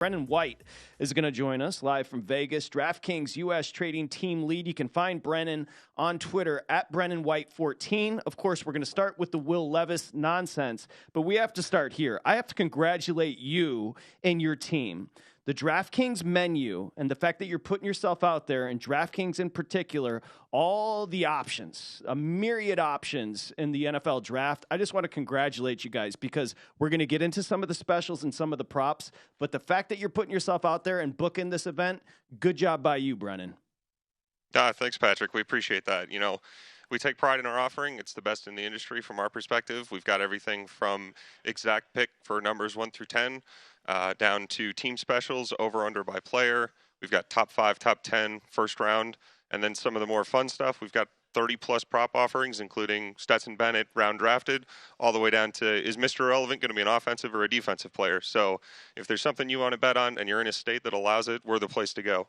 Brennan White is going to join us live from Vegas. DraftKings U.S. trading team lead. You can find Brennan on Twitter at BrennanWhite14. Of course, we're going to start with the Will Levis nonsense, but we have to start here. I have to congratulate you and your team. The DraftKings menu and the fact that you're putting yourself out there, and DraftKings in particular, all the options, a myriad options in the NFL draft. I just want to congratulate you guys because we're going to get into some of the specials and some of the props. But the fact that you're putting yourself out there and booking this event, good job by you, Brennan. Thanks, Patrick. We appreciate that. We take pride in our offering. It's the best in the industry from our perspective. We've got everything from exact pick for numbers 1 through 10, down to team specials, over under by player. We've got top 5, top 10, first round, and then some of the more fun stuff. We've got 30-plus prop offerings, including Stetson Bennett, round drafted, all the way down to, is Mr. Irrelevant going to be an offensive or a defensive player? So if there's something you want to bet on and you're in a state that allows it, we're the place to go.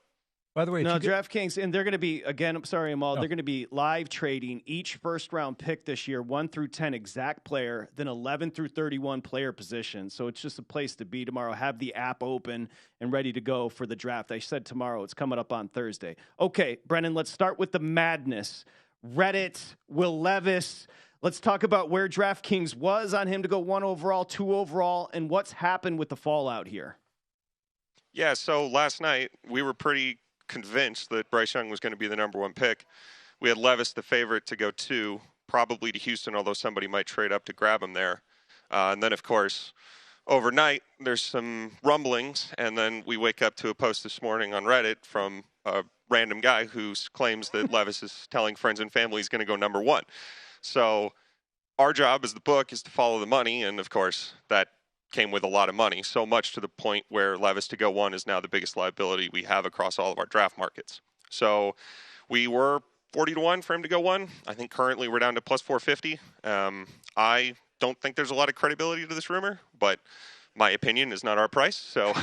By the way, no, DraftKings, and they're going to be, again, I'm sorry, Amal, No. They're going to be live trading each first-round pick this year, 1 through 10 exact player, then 11 through 31 player position. So it's just a place to be tomorrow. Have the app open and ready to go for the draft. I said tomorrow. It's coming up on Thursday. Okay, Brennan, let's start with the madness. Reddit, Will Levis. Let's talk about where DraftKings was on him to go 1 overall, 2 overall, and what's happened with the fallout here. Yeah, so last night we were pretty convinced that Bryce Young was going to be the number 1 pick. We had Levis, the favorite, to go 2, probably to Houston, although somebody might trade up to grab him there. And then, of course, overnight, there's some rumblings, and then we wake up to a post this morning on Reddit from a random guy who claims that Levis is telling friends and family he's going to go number 1. So our job as the book is to follow the money, and, of course, that came with a lot of money, so much to the point where Levis to go 1 is now the biggest liability we have across all of our draft markets. So we were 40-1 for him to go 1. I think currently we're down to plus 450. I don't think there's a lot of credibility to this rumor, but my opinion is not our price, so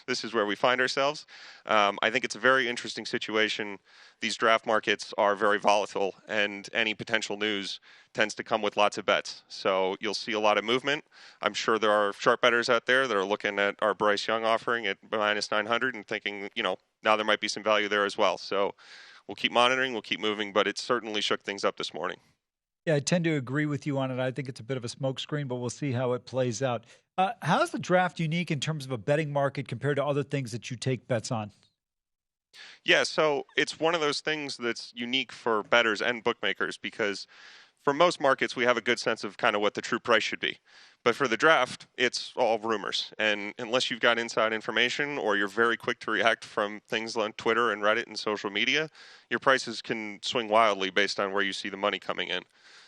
this is where we find ourselves. I think it's a very interesting situation. These draft markets are very volatile, and any potential news tends to come with lots of bets. So you'll see a lot of movement. I'm sure there are sharp bettors out there that are looking at our Bryce Young offering at minus 900 and thinking, now there might be some value there as well. So we'll keep monitoring, we'll keep moving, but it certainly shook things up this morning. Yeah, I tend to agree with you on it. I think it's a bit of a smokescreen, but we'll see how it plays out. How's the draft unique in terms of a betting market compared to other things that you take bets on? Yeah, so it's one of those things that's unique for bettors and bookmakers because for most markets, we have a good sense of kind of what the true price should be. But for the draft, it's all rumors. And unless you've got inside information or you're very quick to react from things on Twitter and Reddit and social media, your prices can swing wildly based on where you see the money coming in.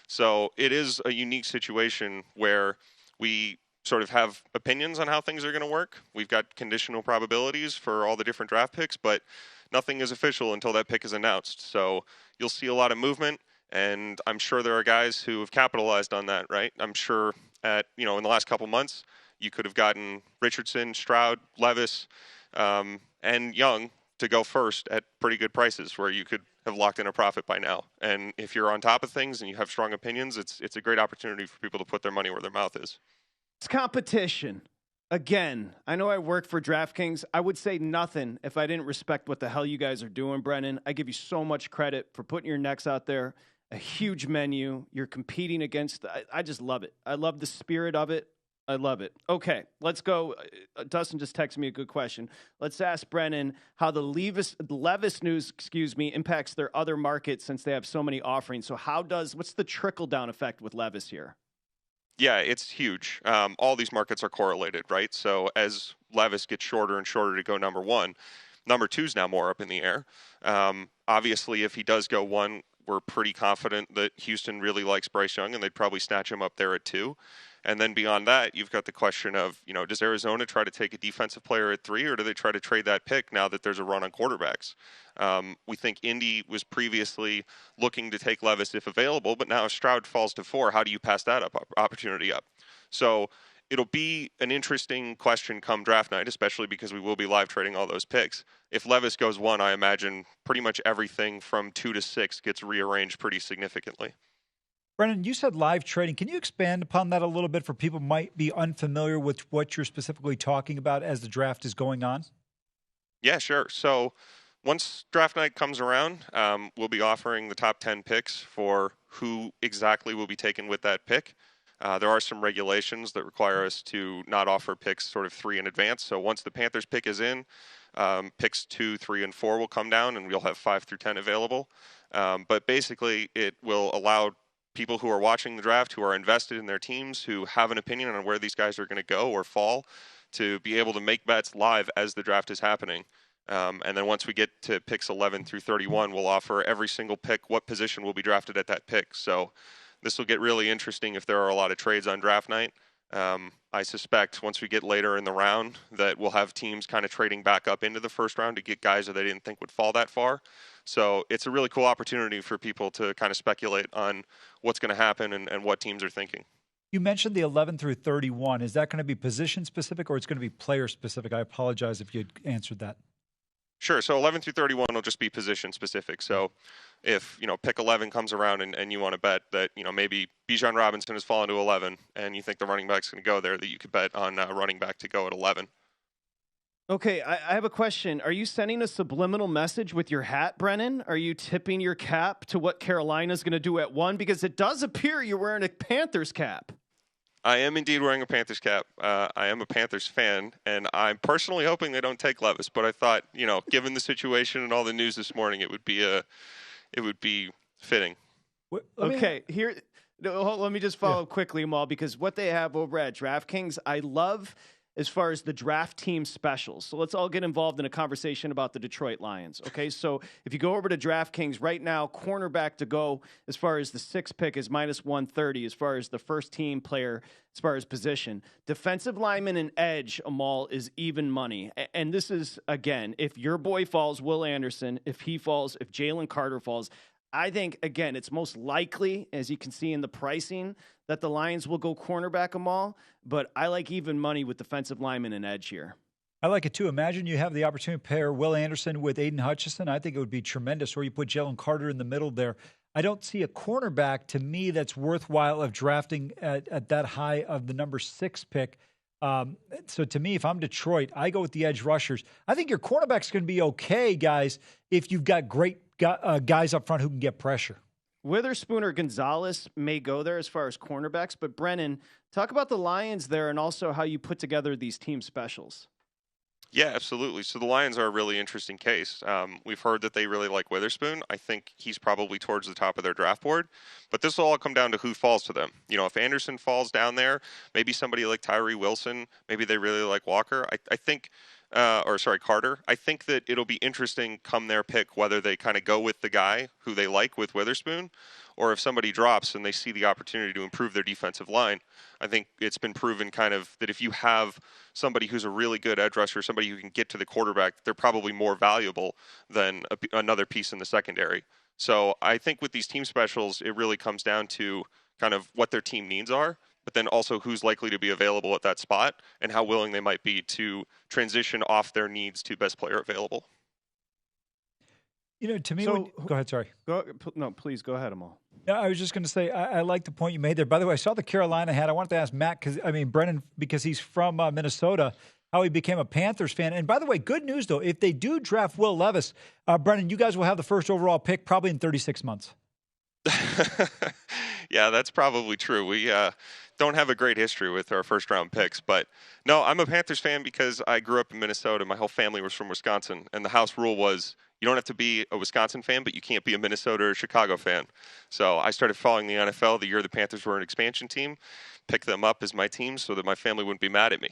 So it is a unique situation where we sort of have opinions on how things are going to work. We've got conditional probabilities for all the different draft picks, but nothing is official until that pick is announced. So you'll see a lot of movement, and I'm sure there are guys who have capitalized on that, right? I'm sure in the last couple months, you could have gotten Richardson, Stroud, Levis, and Young to go first at pretty good prices where you could have locked in a profit by now. And if you're on top of things and you have strong opinions, it's a great opportunity for people to put their money where their mouth is. It's competition. Again, I know I work for DraftKings. I would say nothing if I didn't respect what the hell you guys are doing, Brennan. I give you so much credit for putting your necks out there. A huge menu. You're competing against. I just love it. I love the spirit of it. I love it. Okay, let's go. Dustin just texted me a good question. Let's ask Brennan how the Levis news, impacts their other markets since they have so many offerings. So what's the trickle-down effect with Levis here? Yeah, it's huge. All these markets are correlated, right? So as Levis gets shorter and shorter to go number 1, number 2 is now more up in the air. Obviously, if he does go 1, we're pretty confident that Houston really likes Bryce Young, and they'd probably snatch him up there at 2. And then beyond that, you've got the question of, does Arizona try to take a defensive player at 3, or do they try to trade that pick now that there's a run on quarterbacks? We think Indy was previously looking to take Levis if available, but now if Stroud falls to 4, how do you pass that opportunity up? So it'll be an interesting question come draft night, especially because we will be live trading all those picks. If Levis goes 1, I imagine pretty much everything from 2 to 6 gets rearranged pretty significantly. Brennan, you said live trading. Can you expand upon that a little bit for people who might be unfamiliar with what you're specifically talking about as the draft is going on? Yeah, sure. So once draft night comes around, we'll be offering the top 10 picks for who exactly will be taken with that pick. There are some regulations that require us to not offer picks sort of 3 in advance. So once the Panthers pick is in, picks 2, 3, and 4 will come down, and we'll have 5 through 10 available. But basically, it will allow people who are watching the draft, who are invested in their teams, who have an opinion on where these guys are going to go or fall, to be able to make bets live as the draft is happening. And then once we get to picks 11 through 31, we'll offer every single pick what position will be drafted at that pick. So this will get really interesting if there are a lot of trades on draft night. I suspect once we get later in the round that we'll have teams kind of trading back up into the first round to get guys that they didn't think would fall that far. So it's a really cool opportunity for people to kind of speculate on what's going to happen and what teams are thinking. You mentioned the 11 through 31. Is that going to be position specific or it's going to be player specific? I apologize if you had answered that. Sure. So 11 through 31 will just be position specific. So if, pick 11 comes around and you want to bet that, maybe Bijan Robinson has fallen to 11 and you think the running back's going to go there, that you could bet on running back to go at 11. Okay, I have a question. Are you sending a subliminal message with your hat, Brennan? Are you tipping your cap to what Carolina's going to do at 1? Because it does appear you're wearing a Panthers cap. I am indeed wearing a Panthers cap. I am a Panthers fan, and I'm personally hoping they don't take Levis. But I thought, given the situation and all the news this morning, it would be fitting. Okay, here. Let me just follow up quickly, Amal, because what they have over at DraftKings, I love as far as the draft team specials. So let's all get involved in a conversation about the Detroit Lions. Okay, so if you go over to DraftKings right now, cornerback to go as far as the 6th pick is minus 130 as far as the first team player as far as position. Defensive lineman and edge, Amal, is even money. And this is, again, if your boy falls, Will Anderson, if he falls, if Jalen Carter falls, I think, again, it's most likely, as you can see in the pricing, that the Lions will go cornerback them all, but I like even money with defensive lineman and edge here. I like it too. Imagine you have the opportunity to pair Will Anderson with Aiden Hutchinson. I think it would be tremendous. Or you put Jalen Carter in the middle there. I don't see a cornerback to me that's worthwhile of drafting at that high of the number 6 pick. So to me, if I'm Detroit, I go with the edge rushers. I think your cornerback's going to be okay, guys, if you've got great guys up front who can get pressure. Witherspoon or Gonzalez may go there as far as cornerbacks, but Brennan, talk about the Lions there and also how you put together these team specials. Yeah, absolutely. So the Lions are a really interesting case. We've heard that they really like Witherspoon. I think he's probably towards the top of their draft board, but this will all come down to who falls to them. If Anderson falls down there, maybe somebody like Tyree Wilson, maybe they really like Walker. I think Carter. I think that it'll be interesting come their pick whether they kind of go with the guy who they like with Witherspoon, or if somebody drops and they see the opportunity to improve their defensive line. I think it's been proven kind of that if you have somebody who's a really good edge rusher, somebody who can get to the quarterback, they're probably more valuable than another piece in the secondary. So I think with these team specials, it really comes down to kind of what their team needs are, but then also who's likely to be available at that spot and how willing they might be to transition off their needs to best player available. To me, go ahead, sorry. No, please go ahead, Amal. No, I was just going to say, I like the point you made there. By the way, I saw the Carolina hat. I wanted to ask Matt, Brennan, because he's from Minnesota, how he became a Panthers fan. And by the way, good news, though, if they do draft Will Levis, Brennan, you guys will have the first overall pick probably in 36 months. Yeah, that's probably true. We don't have a great history with our first-round picks. But, no, I'm a Panthers fan because I grew up in Minnesota. My whole family was from Wisconsin. And the house rule was you don't have to be a Wisconsin fan, but you can't be a Minnesota or Chicago fan. So I started following the NFL the year the Panthers were an expansion team, picked them up as my team so that my family wouldn't be mad at me.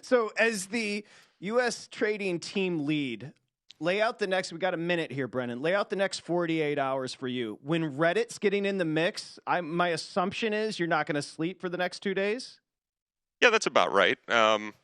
So as the U.S. trading team lead, lay out the next, we got a minute here, Brennan. Lay out the next 48 hours for you. When Reddit's getting in the mix, my assumption is you're not going to sleep for the next 2 days? Yeah, that's about right.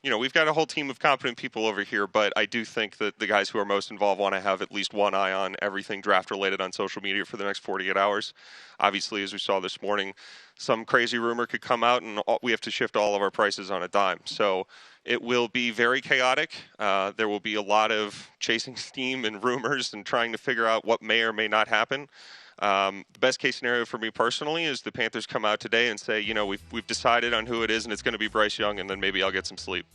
We've got a whole team of competent people over here, but I do think that the guys who are most involved want to have at least one eye on everything draft-related on social media for the next 48 hours. Obviously, as we saw this morning, some crazy rumor could come out, and we have to shift all of our prices on a dime. So it will be very chaotic. There will be a lot of chasing steam and rumors and trying to figure out what may or may not happen. The best case scenario for me personally is the Panthers come out today and say, we've decided on who it is, and it's going to be Bryce Young, and then maybe I'll get some sleep.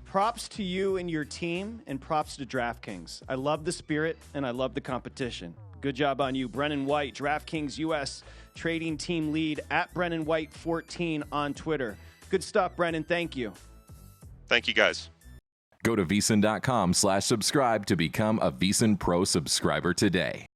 Props to you and your team, and props to DraftKings. I love the spirit, and I love the competition. Good job on you. Brennan White, DraftKings U.S. trading team lead, at Brennan White 14 on Twitter. Good stuff, Brennan. Thank you. Thank you, guys. Go to VSiN.com/subscribe to become a VSiN Pro subscriber today.